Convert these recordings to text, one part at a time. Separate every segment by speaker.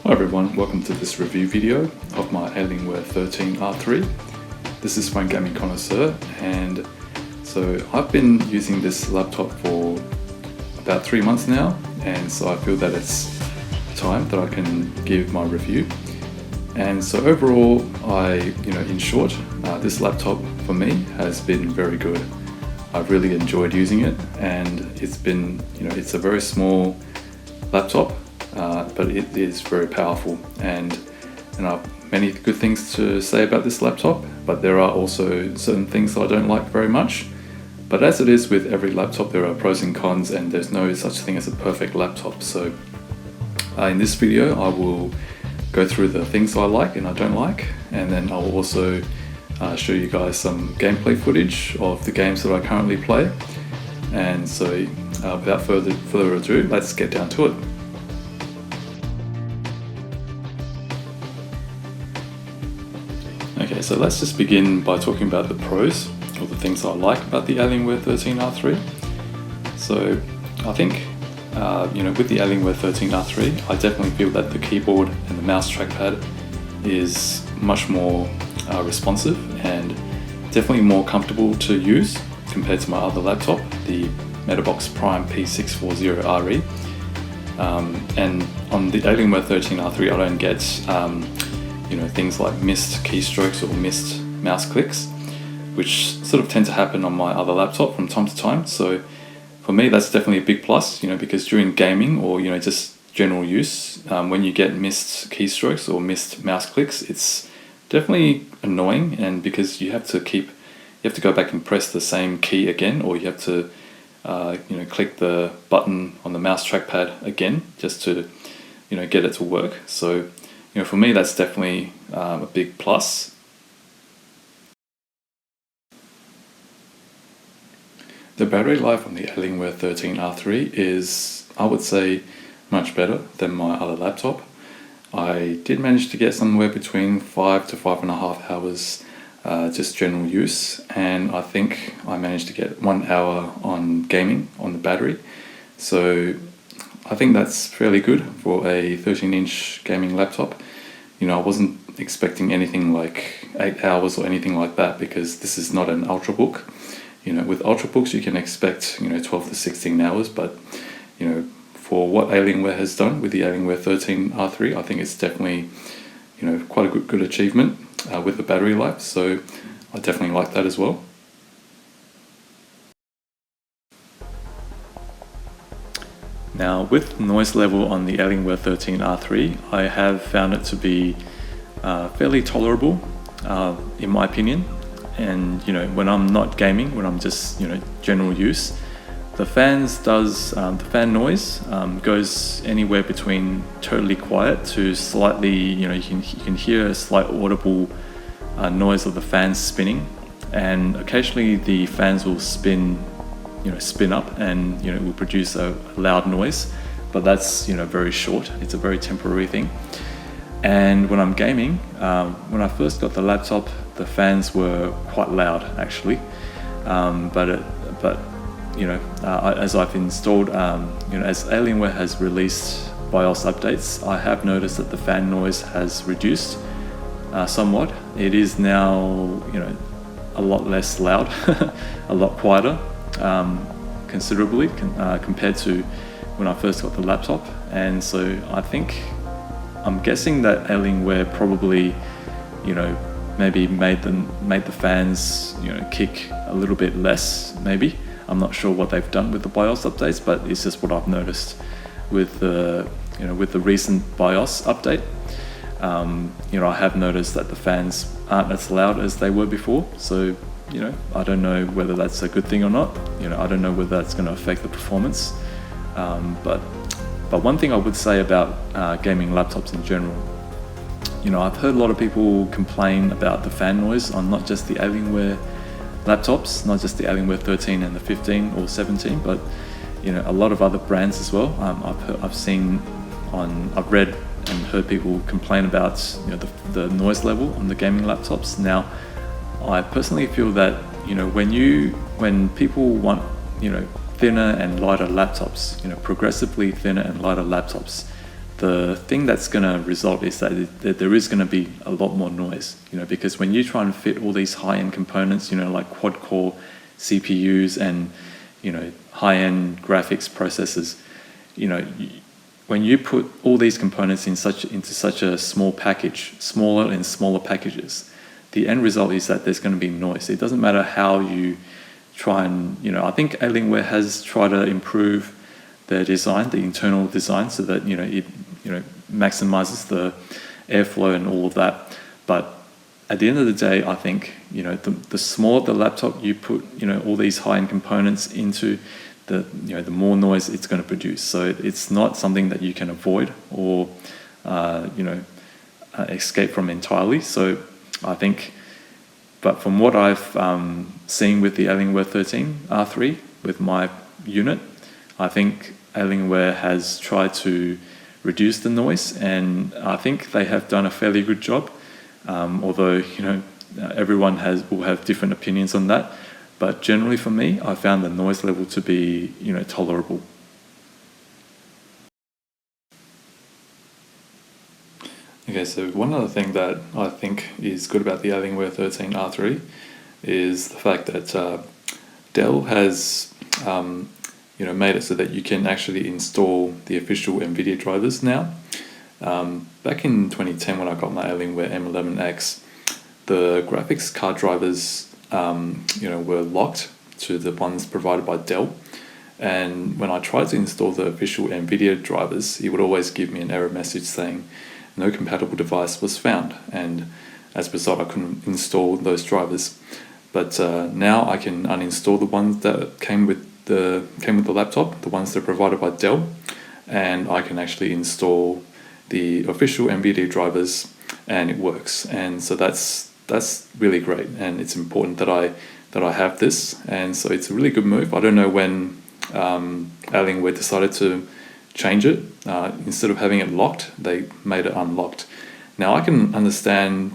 Speaker 1: Hi everyone, welcome to this review video of my Alienware 13R3. This is Phone Gaming Connoisseur, and so I've been using this laptop for about 3 months now, and so I feel that it's time that I can give my review. And so overall, in short, this laptop for me has been very good. I've really enjoyed using it, and it's been, it's a very small laptop, but it is very powerful, and I have many good things to say about this laptop, but there are also certain things that I don't like very much. But as it is with every laptop, there are pros and cons, and there's no such thing as a perfect laptop. So in this video I will go through the things I like and I don't like, and then I will also show you guys some gameplay footage of the games that I currently play. And so without further ado, let's get down to it. Okay, so let's just begin by talking about the pros, or the things I like about the Alienware 13R3. So I think, with the Alienware 13R3, I definitely feel that the keyboard and the mouse trackpad is much more responsive and definitely more comfortable to use compared to my other laptop, the Metabox Prime P640RE. And on the Alienware 13R3, I don't get things like missed keystrokes or missed mouse clicks, which sort of tend to happen on my other laptop from time to time. So for me, that's definitely a big plus, because during gaming or just general use, when you get missed keystrokes or missed mouse clicks, it's definitely annoying, and because you have to go back and press the same key again, or you have to click the button on the mouse trackpad again just to get it to work. So for me, that's definitely a big plus. The battery life on the Alienware 13R3 is, I would say, much better than my other laptop. I did manage to get somewhere between 5 to 5.5 hours just general use, and I think I managed to get 1 hour on gaming on the battery. So I think that's fairly good for a 13-inch gaming laptop. I wasn't expecting anything like 8 hours or anything like that, because this is not an ultrabook. With ultrabooks you can expect 12 to 16 hours, but for what Alienware has done with the Alienware 13R3, I think it's definitely quite a good achievement with the battery life. So I definitely like that as well. Now, with noise level on the Alienware 13R3, I have found it to be fairly tolerable, in my opinion. And when I'm not gaming, when I'm just general use, the fan noise goes anywhere between totally quiet to slightly, you can hear a slight audible noise of the fans spinning, and occasionally the fans will spin up, and it will produce a loud noise, but that's very short. It's a very temporary thing. And when I'm gaming, when I first got the laptop, the fans were quite loud actually, as I've installed, as Alienware has released BIOS updates, I have noticed that the fan noise has reduced somewhat. It is now a lot less loud, a lot quieter, considerably compared to when I first got the laptop. And so I'm guessing that Alienware probably maybe made the fans kick a little bit less, maybe. I'm not sure what they've done with the BIOS updates, but it's just what I've noticed with the recent BIOS update. I have noticed that the fans aren't as loud as they were before. So I don't know whether that's a good thing or not. I don't know whether that's going to affect the performance. But one thing I would say about gaming laptops in general, I've heard a lot of people complain about the fan noise on not just the Alienware laptops, not just the Alienware 13 and the 15 or 17, but a lot of other brands as well. I've read and heard people complain about the noise level on the gaming laptops. Now, I personally feel that when people want thinner and lighter laptops, progressively thinner and lighter laptops, the thing that's going to result is that there is going to be a lot more noise, because when you try and fit all these high-end components, like quad-core CPUs and, high-end graphics processors, when you put all these components into such a small package, smaller and smaller packages, the end result is that there's going to be noise. It doesn't matter how you try and, I think Alienware has tried to improve their design, the internal design, so that it maximizes the airflow and all of that. But at the end of the day, I think the smaller the laptop you put all these high-end components into, the more noise it's going to produce. So it's not something that you can avoid or escape from entirely. So I think, but from what I've seen with the Alienware 13 R3 with my unit, I think Alienware has tried to reduce the noise, and I think they have done a fairly good job. Although everyone will have different opinions on that, but generally for me, I found the noise level to be tolerable. Okay, so one other thing that I think is good about the Alienware 13 R3 is the fact that Dell has made it so that you can actually install the official NVIDIA drivers now. Back in 2010 when I got my Alienware M11X, the graphics card drivers were locked to the ones provided by Dell, and when I tried to install the official NVIDIA drivers, it would always give me an error message saying no compatible device was found, and as a result I couldn't install those drivers. But now I can uninstall the ones that came with the laptop, the ones that are provided by Dell, and I can actually install the official NVIDIA drivers, and it works. And so that's really great, and it's important that I have this, and so it's a really good move. I don't know when Alienware decided to change it. Instead of having it locked, they made it unlocked. Now I can understand,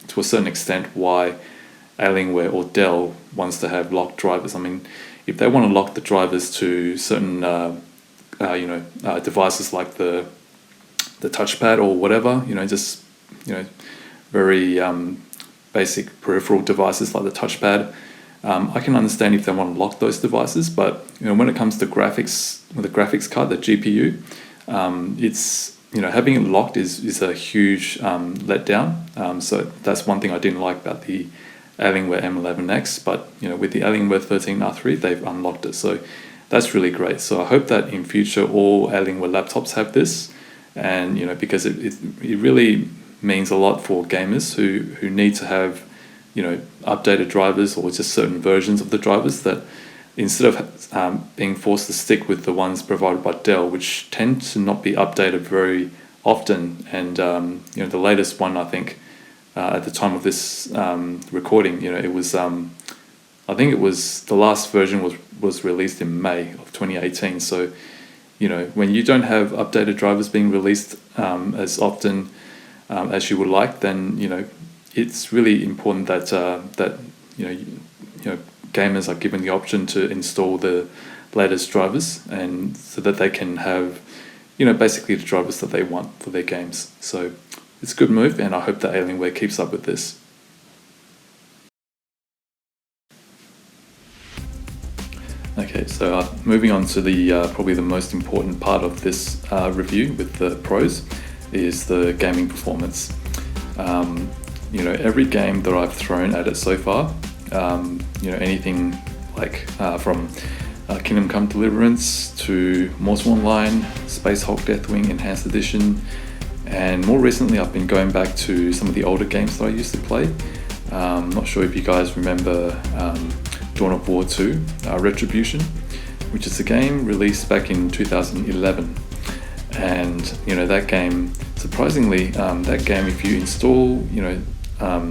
Speaker 1: to a certain extent, why Alienware or Dell wants to have locked drivers. I mean, if they want to lock the drivers to certain devices like the touchpad or whatever, very basic peripheral devices like the touchpad, I can understand if they want to lock those devices. But when it comes to graphics, with the graphics card, the GPU, it's having it locked is a huge letdown. So that's one thing I didn't like about the Alienware M11X, but with the Alienware 13 R3 they've unlocked it, so that's really great. So I hope that in future all Alienware laptops have this, and because it really means a lot for gamers who need to have updated drivers or just certain versions of the drivers, that instead of being forced to stick with the ones provided by Dell, which tend to not be updated very often, and the latest one, I think at the time of this recording, it was I think it was the last version was released in May of 2018. So when you don't have updated drivers being released as often as you would like, then it's really important that gamers are given the option to install the latest drivers, and so that they can have basically the drivers that they want for their games. So it's a good move, and I hope that Alienware keeps up with this. Okay, so moving on to the probably the most important part of this review with the pros is the gaming performance. Every game that I've thrown at it so far, anything like from Kingdom Come Deliverance to Mortal Online, Space Hulk Deathwing Enhanced Edition, and more recently I've been going back to some of the older games that I used to play. Not sure if you guys remember Dawn of War 2, Retribution, which is a game released back in 2011. And that game, surprisingly, that game, if you install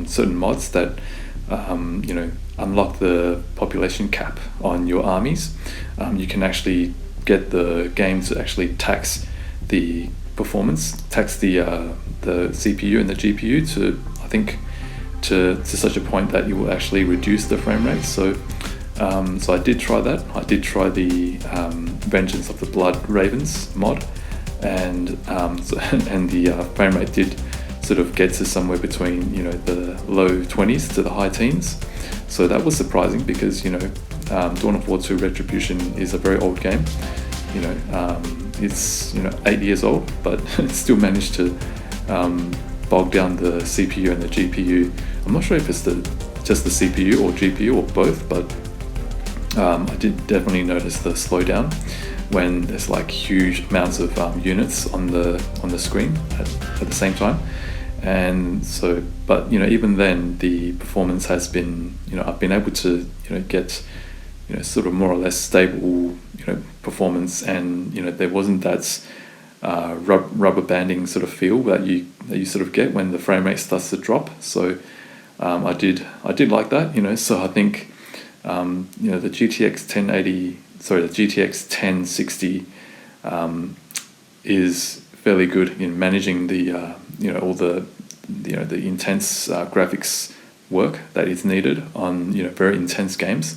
Speaker 1: certain mods that unlock the population cap on your armies, you can actually get the game to actually tax the performance, tax the CPU and the GPU to such a point that you will actually reduce the frame rate. So I did try that. I did try the Vengeance of the Blood Ravens mod, and and the frame rate did sort of get to somewhere between the low 20s to the high teens. So that was surprising because Dawn of War 2 Retribution is a very old game. It's 8 years old, but it still managed to bog down the CPU and the GPU. I'm not sure if it's just the CPU or GPU or both, but I did definitely notice the slowdown when there's like huge amounts of units on the screen at the same time. And so, but even then, the performance has been, I've been able to get sort of more or less stable performance, and there wasn't that rubber banding sort of feel that you sort of get when the frame rate starts to drop. So I did like that. So I think the GTX 1080, sorry, the GTX 1060 is fairly good in managing the all the the intense graphics work that is needed on very intense games.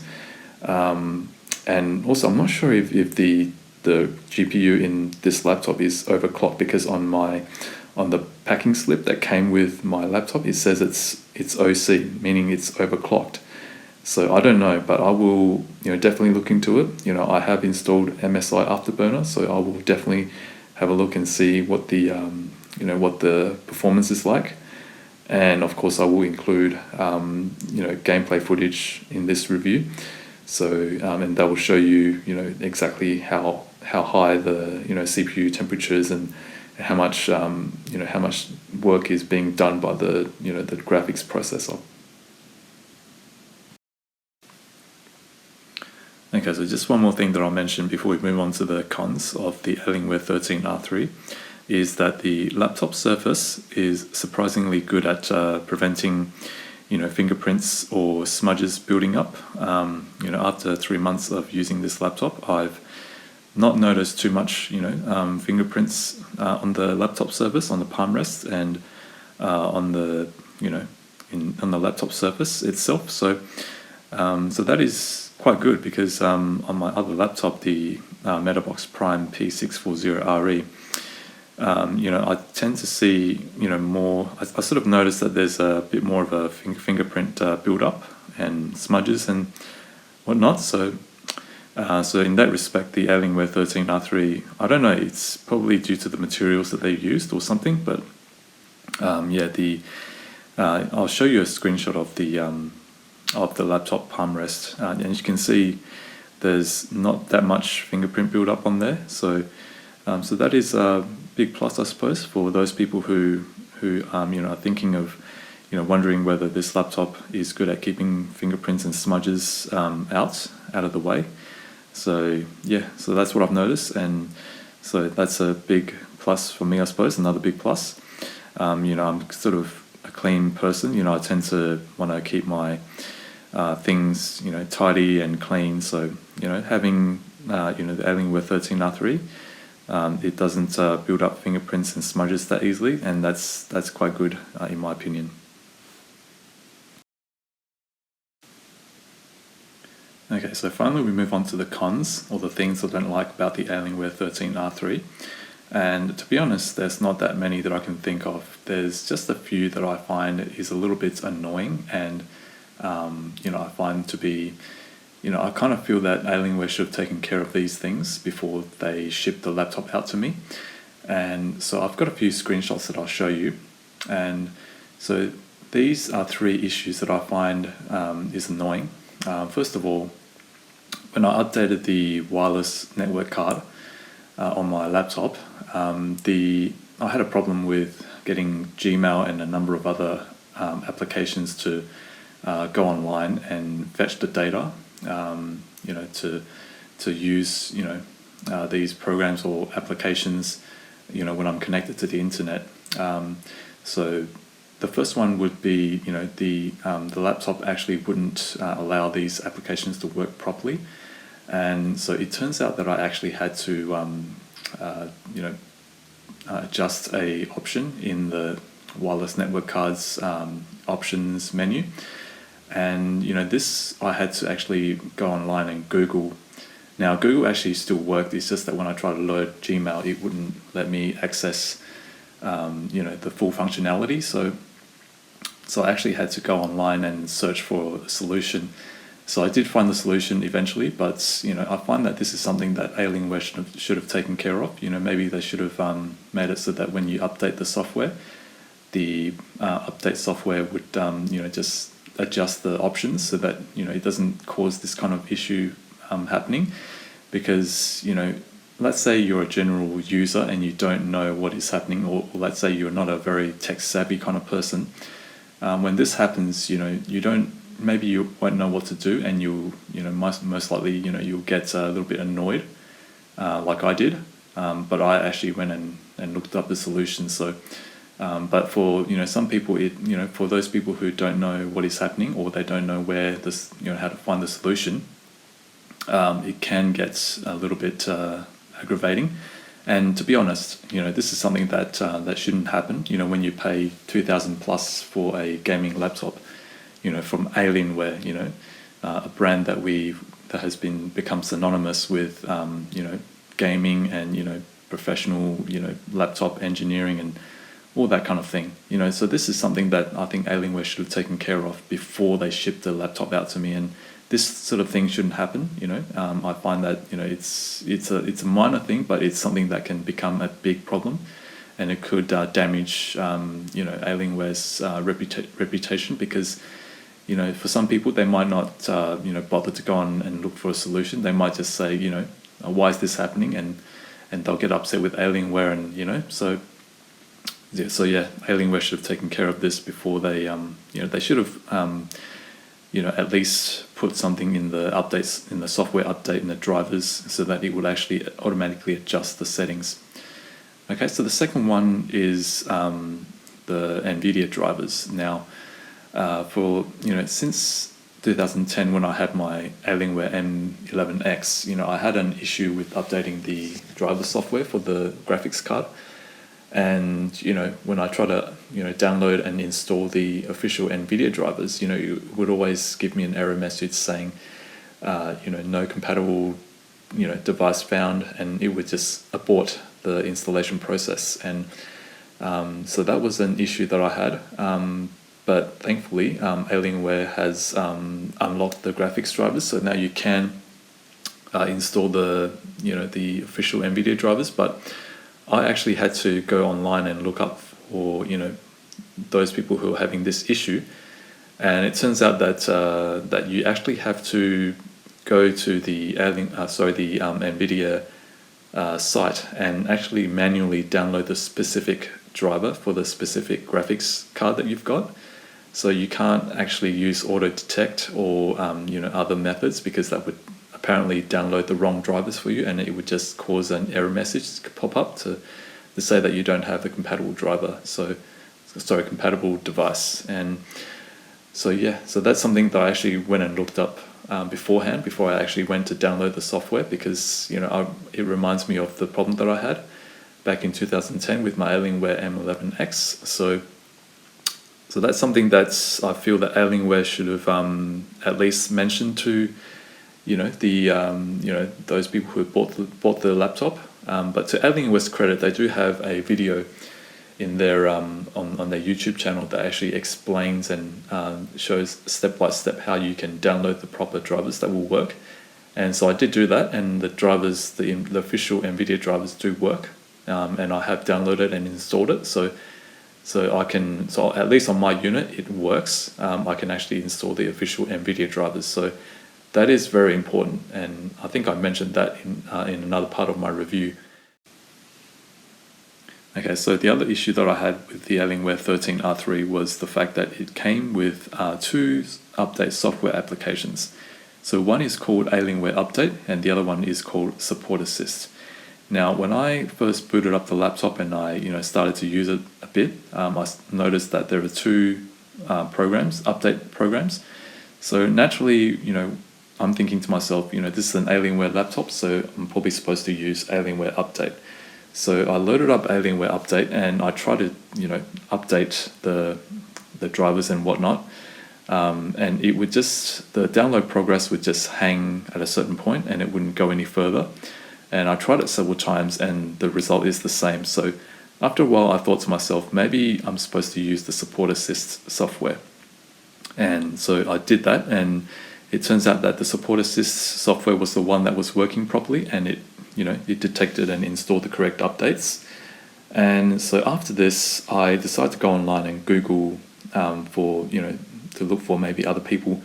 Speaker 1: And also, I'm not sure if the GPU in this laptop is overclocked, because on the packing slip that came with my laptop, it says it's OC, meaning it's overclocked. So I don't know, but I will definitely look into it. I have installed MSI Afterburner, so I will definitely have a look and see what the what the performance is like. And of course, I will include gameplay footage in this review. So and that will show you exactly how high the CPU temperatures and how much how much work is being done by the the graphics processor. Okay, so just one more thing that I'll mention before we move on to the cons of the Alienware 13R3 is that the laptop surface is surprisingly good at preventing fingerprints or smudges building up. After 3 months of using this laptop, I've not noticed too much fingerprints on the laptop surface, on the palm rest, and on the on the laptop surface itself. So so that is quite good, because on my other laptop, the MetaBox Prime P640RE, I tend to see more. I sort of noticed that there's a bit more of a fingerprint build-up and smudges and whatnot. So so in that respect, the Alienware 13R3, I don't know, it's probably due to the materials that they used or something, but yeah, I'll show you a screenshot of the laptop palm rest, and you can see there's not that much fingerprint build up on there. So so that is a big plus, I suppose, for those people who are thinking of wondering whether this laptop is good at keeping fingerprints and smudges out of the way. So yeah, so that's what I've noticed, and so that's a big plus for me, I suppose. Another big plus. I'm sort of a clean person. I tend to want to keep my things tidy and clean. So having the Alienware 13R3, it doesn't build up fingerprints and smudges that easily, and that's quite good in my opinion. Okay, so finally we move on to the cons, or the things I don't like about the Alienware 13R3. And to be honest, there's not that many that I can think of. There's just a few that I find is a little bit annoying, and I find to be, I kind of feel that Alienware should have taken care of these things before they shipped the laptop out to me. And so I've got a few screenshots that I'll show you. And so these are 3 issues that I find is annoying. First of all, when I updated the wireless network card on my laptop, I had a problem with getting Gmail and a number of other applications to go online and fetch the data, to use these programs or applications when I'm connected to the internet. So the first one would be the laptop actually wouldn't allow these applications to work properly, and so it turns out that I actually had to adjust a option in the wireless network cards options menu. And this, I had to actually go online and Google Now Google actually still worked, it's just that when I tried to load Gmail, it wouldn't let me access the full functionality. So I actually had to go online and search for a solution. So I did find the solution eventually, but I find that this is something that Alienware should have taken care of. Maybe they should have made it so that when you update the software, the update software would just adjust the options so that it doesn't cause this kind of issue happening. Because let's say you're a general user and you don't know what is happening, or let's say you're not a very tech savvy kind of person. When this happens, maybe you won't know what to do, and most likely you'll get a little bit annoyed, like I did. But I actually went and looked up the solution. So, but for some people, for those people who don't know what is happening, or they don't know where this how to find the solution, it can get a little bit aggravating. And to be honest, this is something that shouldn't happen. When you pay $2,000 plus for a gaming laptop, from Alienware, a brand that has become synonymous with gaming and professional laptop engineering and all that kind of thing. So this is something that I think Alienware should have taken care of before they shipped the laptop out to me. And this sort of thing shouldn't happen. I find that it's a minor thing, but it's something that can become a big problem, and it could damage Alienware's reputation, because for some people they might not bother to go on and look for a solution. They might just say why is this happening, and they'll get upset with Alienware, and so Alienware should have taken care of this before they they should have at least put something in the updates, in the software update, in the drivers, so that it would actually automatically adjust the settings. Okay, so the second one is the NVIDIA drivers. Now, since 2010, when I had my Alienware M11X, I had an issue with updating the driver software for the graphics card. And when I try to download and install the official NVIDIA drivers, it would always give me an error message saying no compatible device found, and it would just abort the installation process. And so that was an issue that I had. But thankfully, Alienware has unlocked the graphics drivers, so now you can install the official NVIDIA drivers. But I actually had to go online and look up for those people who are having this issue, and it turns out that you actually have to go to the NVIDIA site and actually manually download the specific driver for the specific graphics card that you've got. So you can't actually use auto detect or other methods, because that would apparently download the wrong drivers for you, and it would just cause an error message to pop up to say that you don't have a compatible driver, compatible device. And so that's something that I actually went and looked up beforehand, before I actually went to download the software, because it reminds me of the problem that I had back in 2010 with my Alienware M11X. So that's something that I feel that Alienware should have at least mentioned to those people who bought the laptop. But to Alienware's credit, they do have a video in their on their YouTube channel that actually explains and shows step by step how you can download the proper drivers that will work. And so I did do that, and the drivers, the official NVIDIA drivers, do work. And I have downloaded and installed it. So at least on my unit it works. I can actually install the official NVIDIA drivers. So that is very important, and I think I mentioned that in another part of my review. Okay, so the other issue that I had with the Alienware 13R3 was the fact that it came with two update software applications. So one is called Alienware Update, and the other one is called Support Assist. Now, when I first booted up the laptop and I started to use it a bit, I noticed that there are two update programs. So naturally, I'm thinking to myself, this is an Alienware laptop, so I'm probably supposed to use Alienware Update. So I loaded up Alienware Update and I tried to, update the drivers and whatnot. and it would just, the download progress would just hang at a certain point and it wouldn't go any further. And I tried it several times and the result is the same. So after a while I thought to myself, maybe I'm supposed to use the Support Assist software. And so I did that, and it turns out that the Support Assist software was the one that was working properly, and it detected and installed the correct updates. And so after this, I decided to go online and Google to look for maybe other people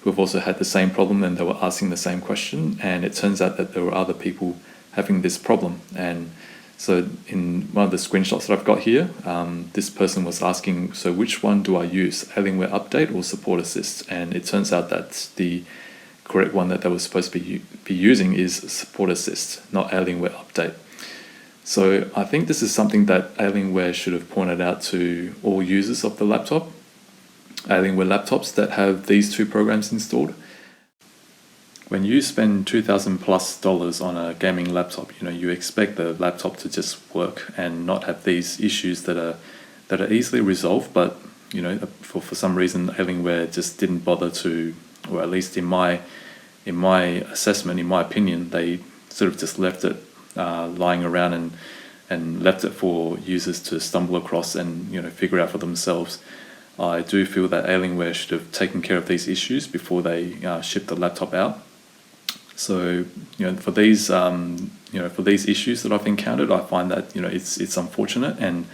Speaker 1: who have also had the same problem, and they were asking the same question. And it turns out that there were other people having this problem. And so in one of the screenshots that I've got here, this person was asking, so which one do I use, Alienware Update or Support Assist? And it turns out that the correct one that they were supposed to be using is Support Assist, not Alienware Update. So I think this is something that Alienware should have pointed out to all users of the laptop, Alienware laptops that have these two programs installed. When you spend $2,000+ on a gaming laptop, you expect the laptop to just work and not have these issues that are easily resolved. But for some reason, Alienware just didn't bother to, or at least in my assessment, in my opinion, they sort of just left it lying around and left it for users to stumble across and figure out for themselves. I do feel that Alienware should have taken care of these issues before they shipped the laptop out. So for these issues that I've encountered, I find that it's unfortunate. And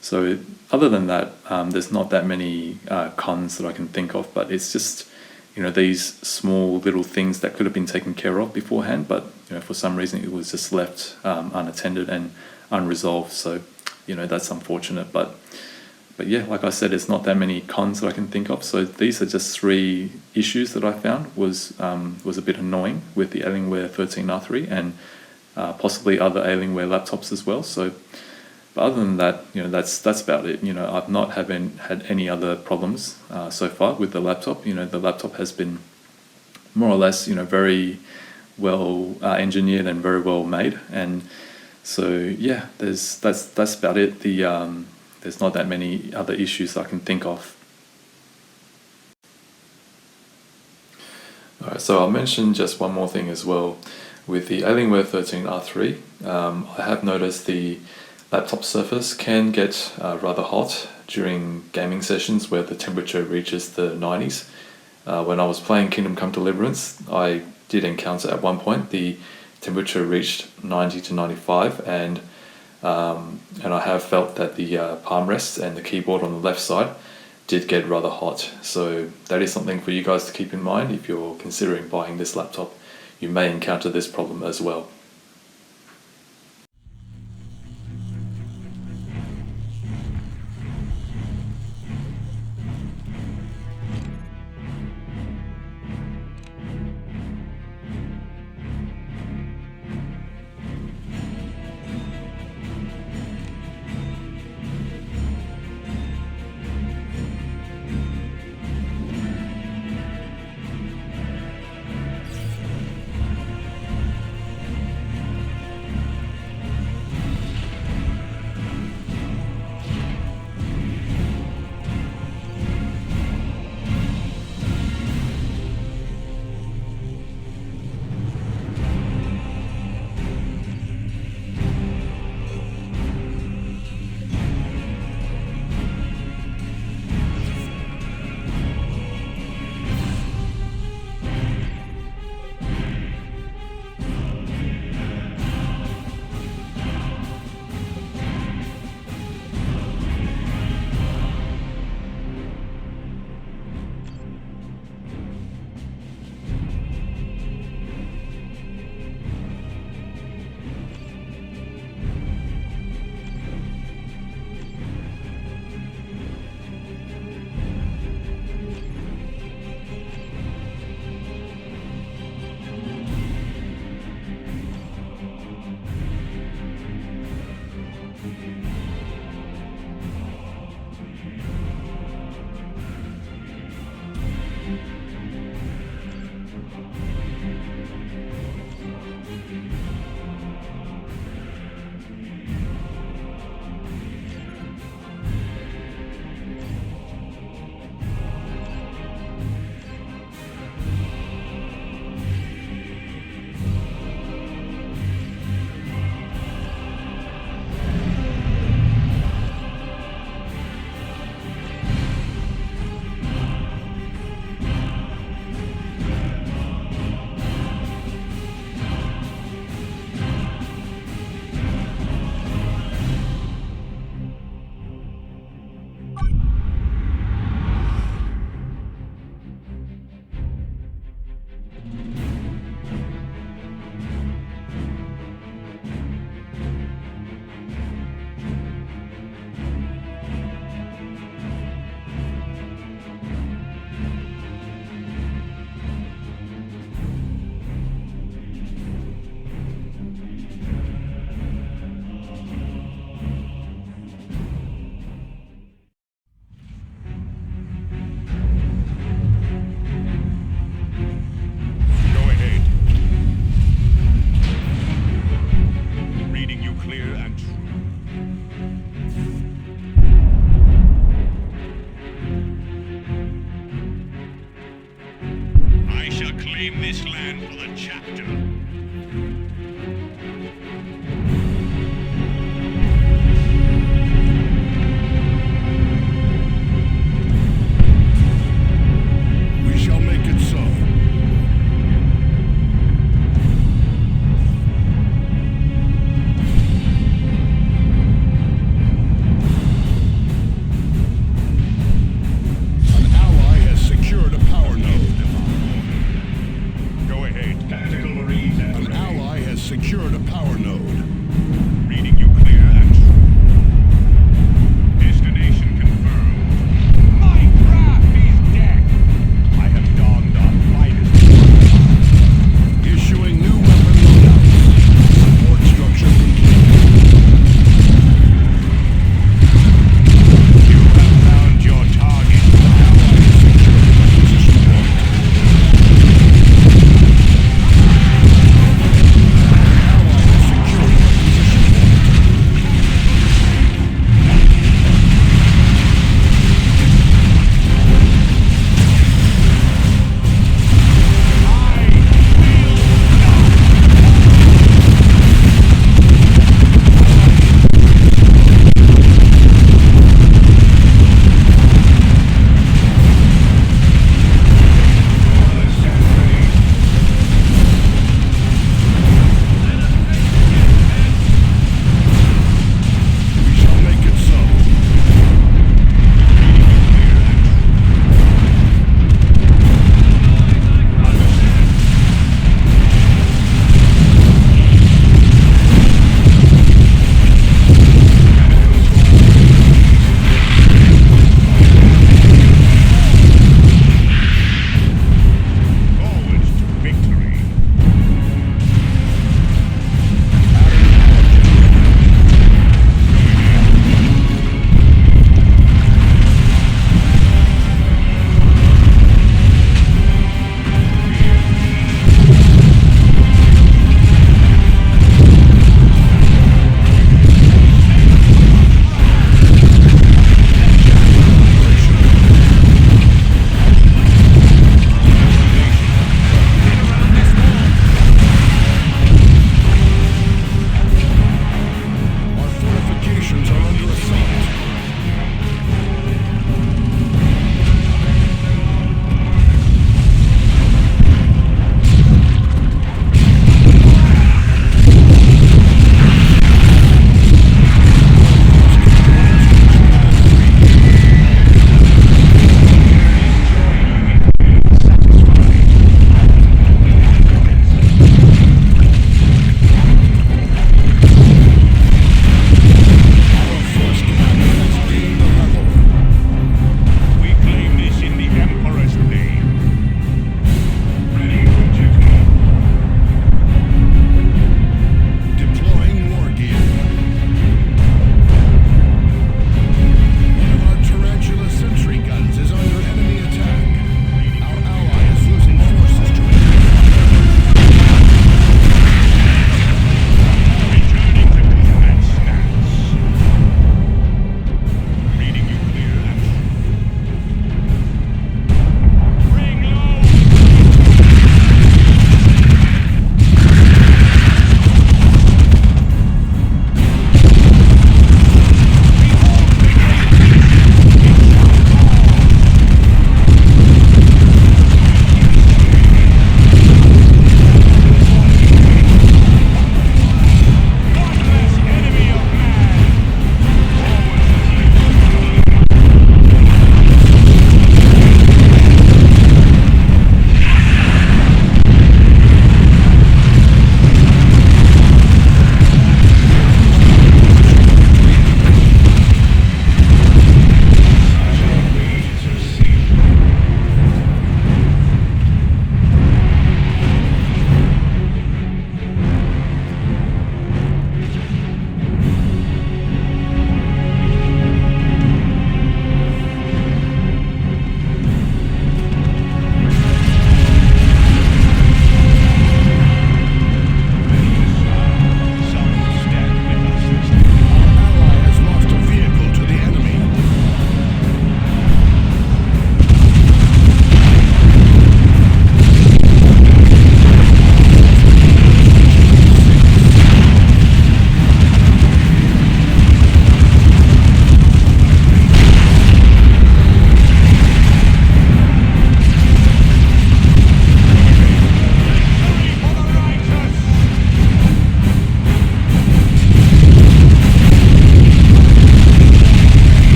Speaker 1: so other than that, there's not that many cons that I can think of, but it's just these small little things that could have been taken care of beforehand, but for some reason it was just left unattended and unresolved. So that's unfortunate, but yeah, like I said, it's not that many cons that I can think of. So these are just 3 issues that I found was a bit annoying with the Alienware 13R3 and possibly other Alienware laptops as well. So, but other than that, that's about it. I've not had any other problems so far with the laptop. The laptop has been more or less very well engineered and very well made, and so yeah, that's about it. There's not that many other issues I can think of. Alright, so I'll mention just one more thing as well. With the Alienware 13R3, I have noticed the laptop surface can get rather hot during gaming sessions where the temperature reaches the 90s. When I was playing Kingdom Come Deliverance, I did encounter at one point the temperature reached 90 to 95, and I have felt that the palm rest and the keyboard on the left side did get rather hot. So that is something for you guys to keep in mind if you're considering buying this laptop. You may encounter this problem as well.
Speaker 2: Untitled Chapter. We shall make it so. An ally has secured a power node. Go ahead. Tactical marines. An ally has secured a power node. Reading you clear and true. Destination confirmed. My craft is dead. I have donned our finest. Issuing new weapon loadouts. Support structure complete. You have found your target. Ally has secured a position point. Ally has secured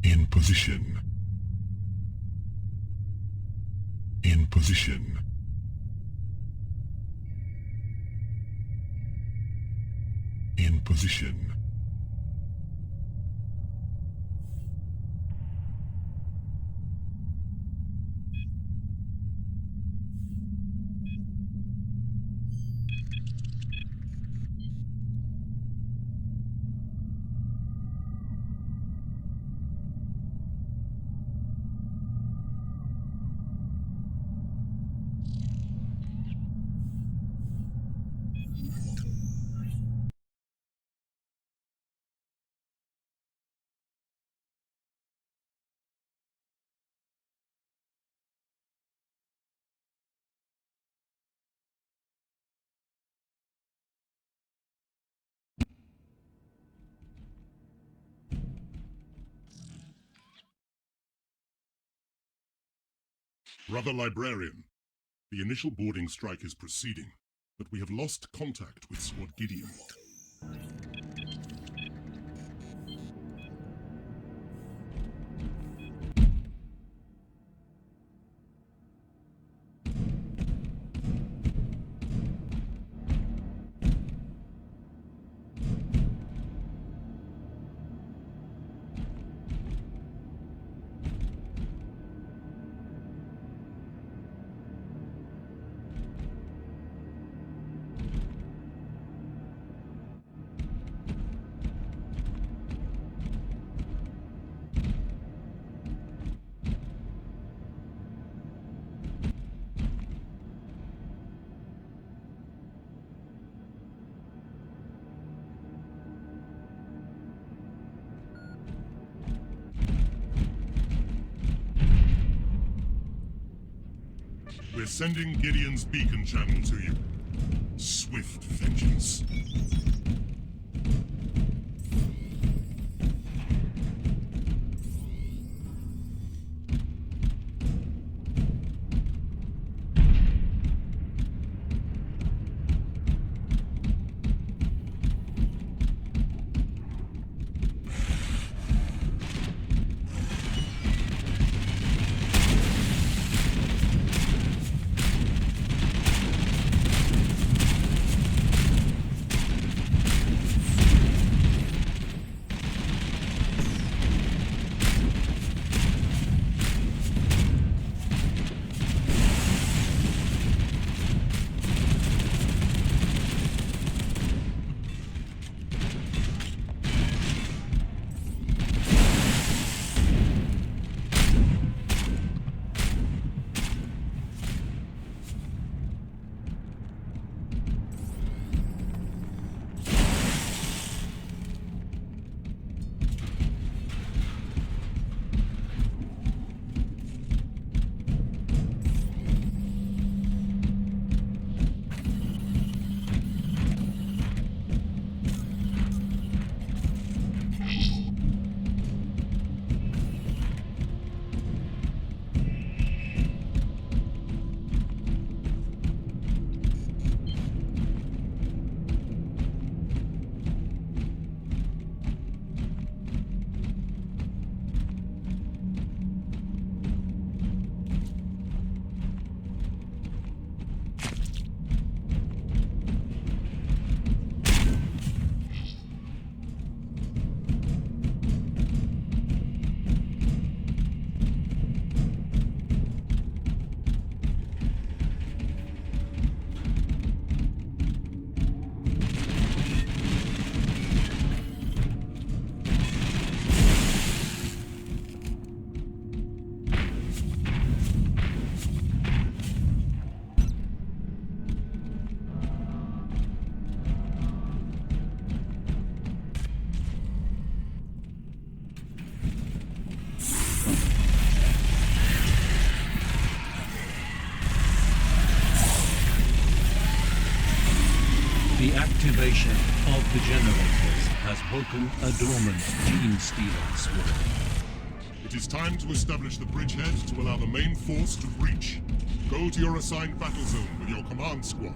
Speaker 2: In position. In position. In position. Brother Librarian, the initial boarding strike is proceeding, but we have lost contact with Squad Gideon. We're sending Gideon's beacon channel to you. Swift vengeance.
Speaker 3: activation of the generators has woken a dormant gene-stealing swarm.
Speaker 2: It is time to establish the bridgehead to allow the main force to breach. Go to your assigned battle zone with your command squad.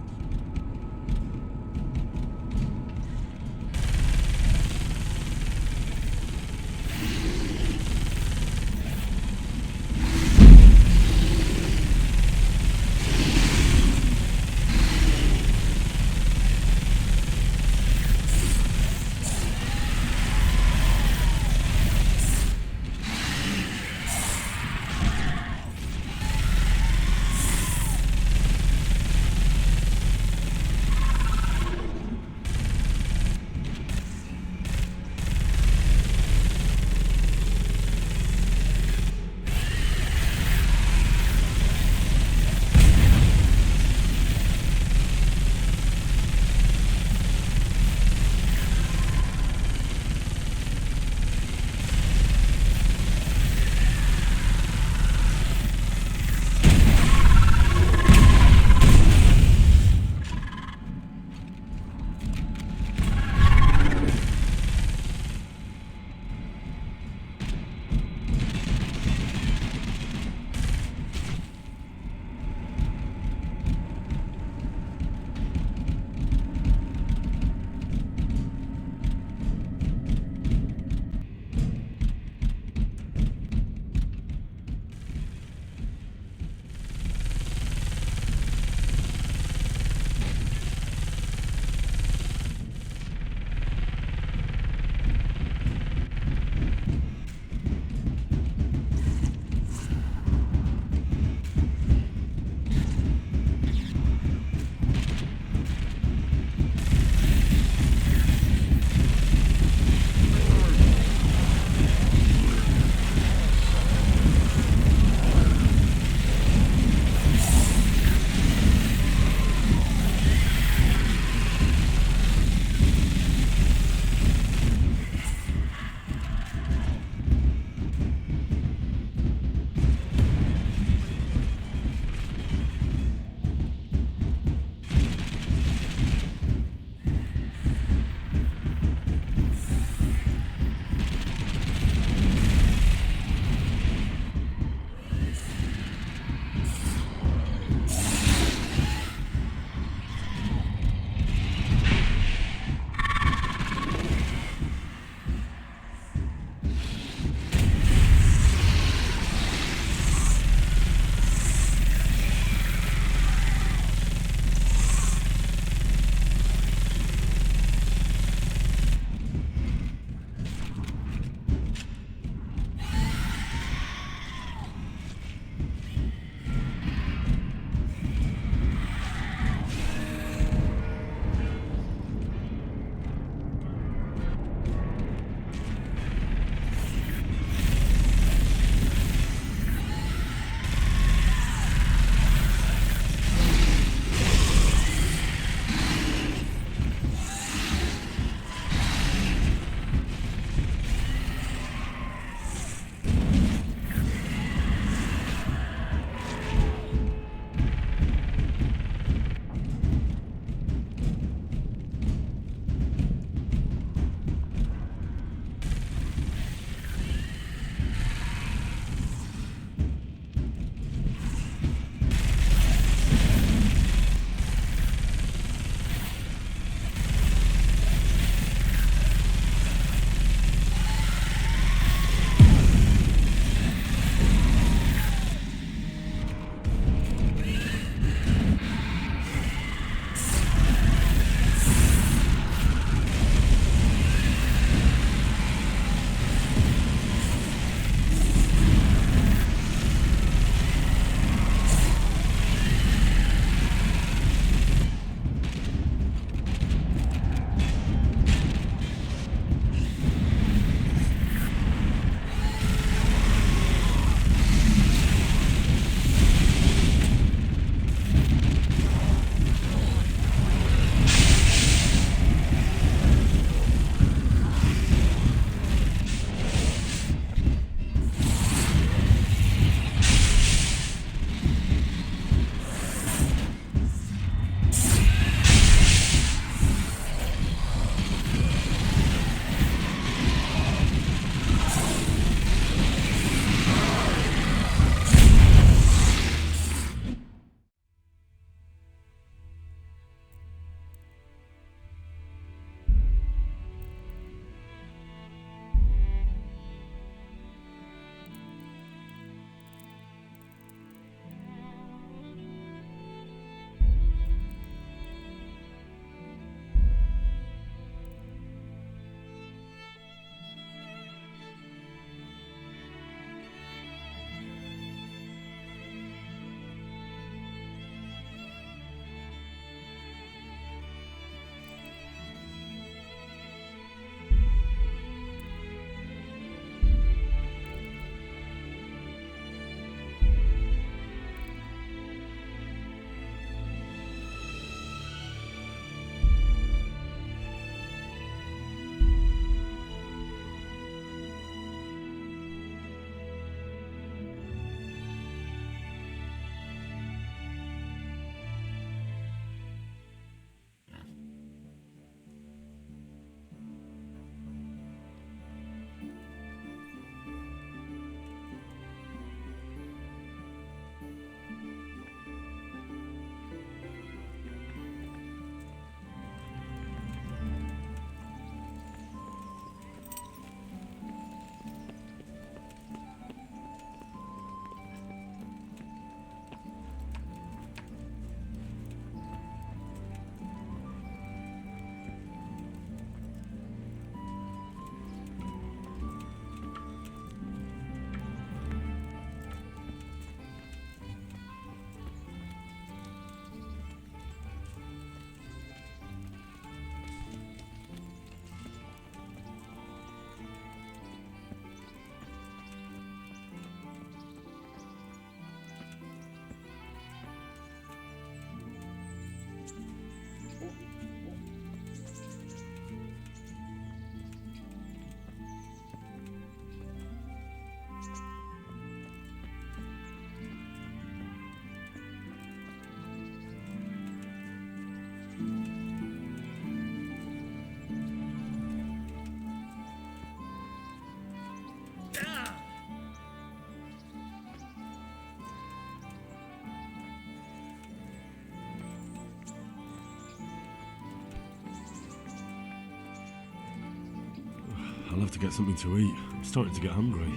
Speaker 4: have to get something to eat. I'm starting to get hungry.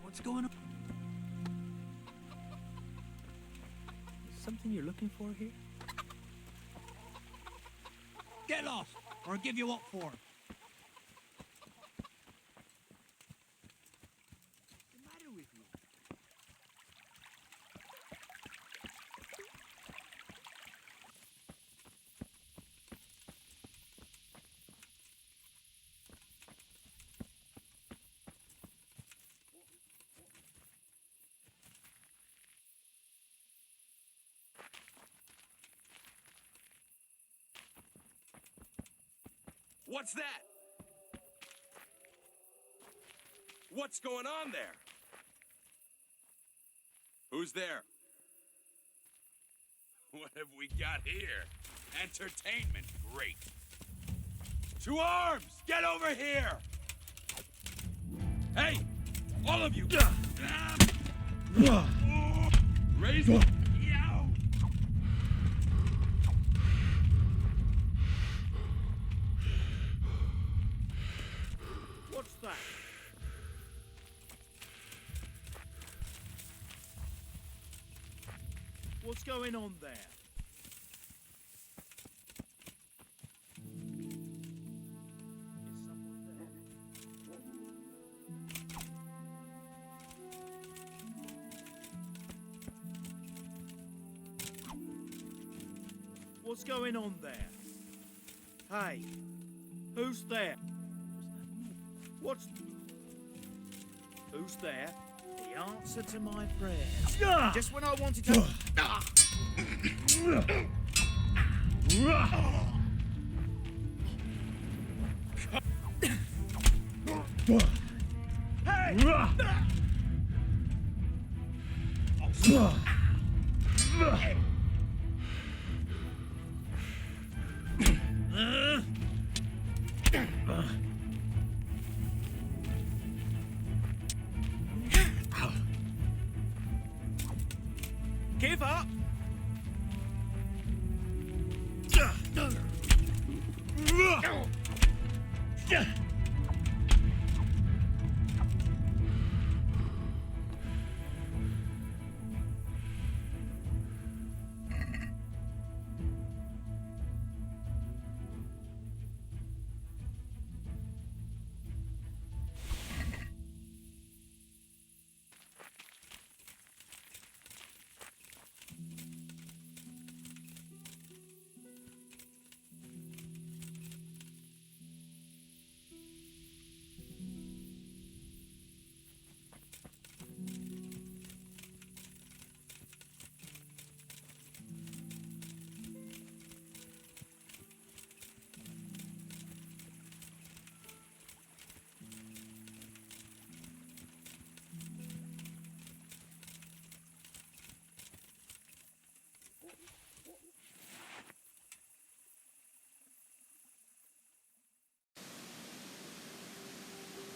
Speaker 5: What's going on? Something you're looking for here?
Speaker 6: Get lost, or I'll give you up for.
Speaker 5: What's the matter with you?
Speaker 7: What's that? What's going on there? Who's there? What have we got here? Entertainment, great. To arms! Get over here! Hey! All of you! Raise it!
Speaker 5: What's that? What's going on there? Is someone there? What's going on there? Hey, who's there? Who's there? The answer to my prayers. Just when I wanted to... Give up!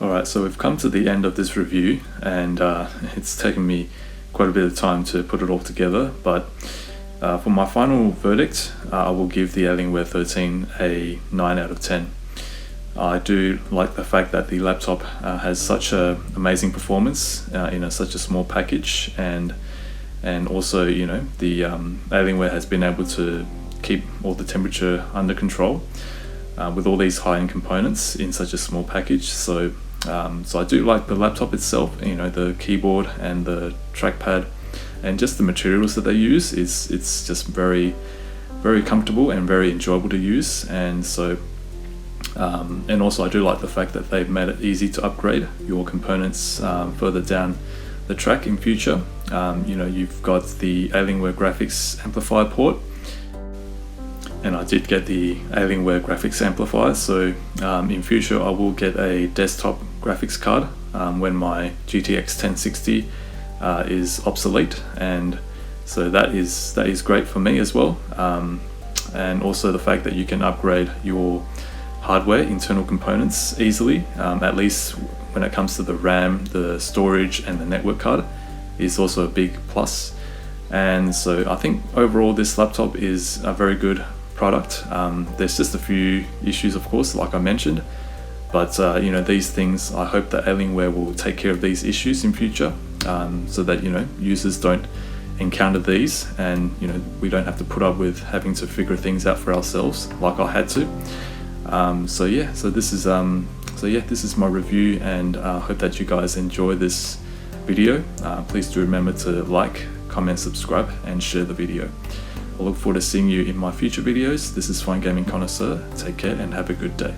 Speaker 1: Alright, so we've come to the end of this review, and it's taken me quite a bit of time to put it all together, but for my final verdict, I will give the Alienware 13 a 9 out of 10. I do like the fact that the laptop has such a amazing performance in such a small package, and also, you know, the Alienware has been able to keep all the temperature under control with all these high-end components in such a small package. So So I do like the laptop itself, you know, the keyboard and the trackpad, and just the materials that they use. It's just very comfortable and very enjoyable to use. And so and also I do like the fact that they've made it easy to upgrade your components further down the track in future. You know, you've got the Alienware graphics amplifier port, and I did get the Alienware graphics amplifier, so in future I will get a desktop graphics card when my GTX 1060 is obsolete, and so that is great for me as well. And also the fact that you can upgrade your hardware internal components easily, at least when it comes to the RAM, the storage and the network card, is also a big plus. And so I think overall this laptop is a very good product. There's just a few issues, of course, like I mentioned, but you know, these things, I hope that Alienware will take care of these issues in future, so that, you know, users don't encounter these, and you know, we don't have to put up with having to figure things out for ourselves like I had to. So this is my review, and I hope that you guys enjoy this video. Please do remember to like, comment, subscribe and share the video. I look forward to seeing you in my future videos. This is Fine Gaming Connoisseur. Take care and have a good day.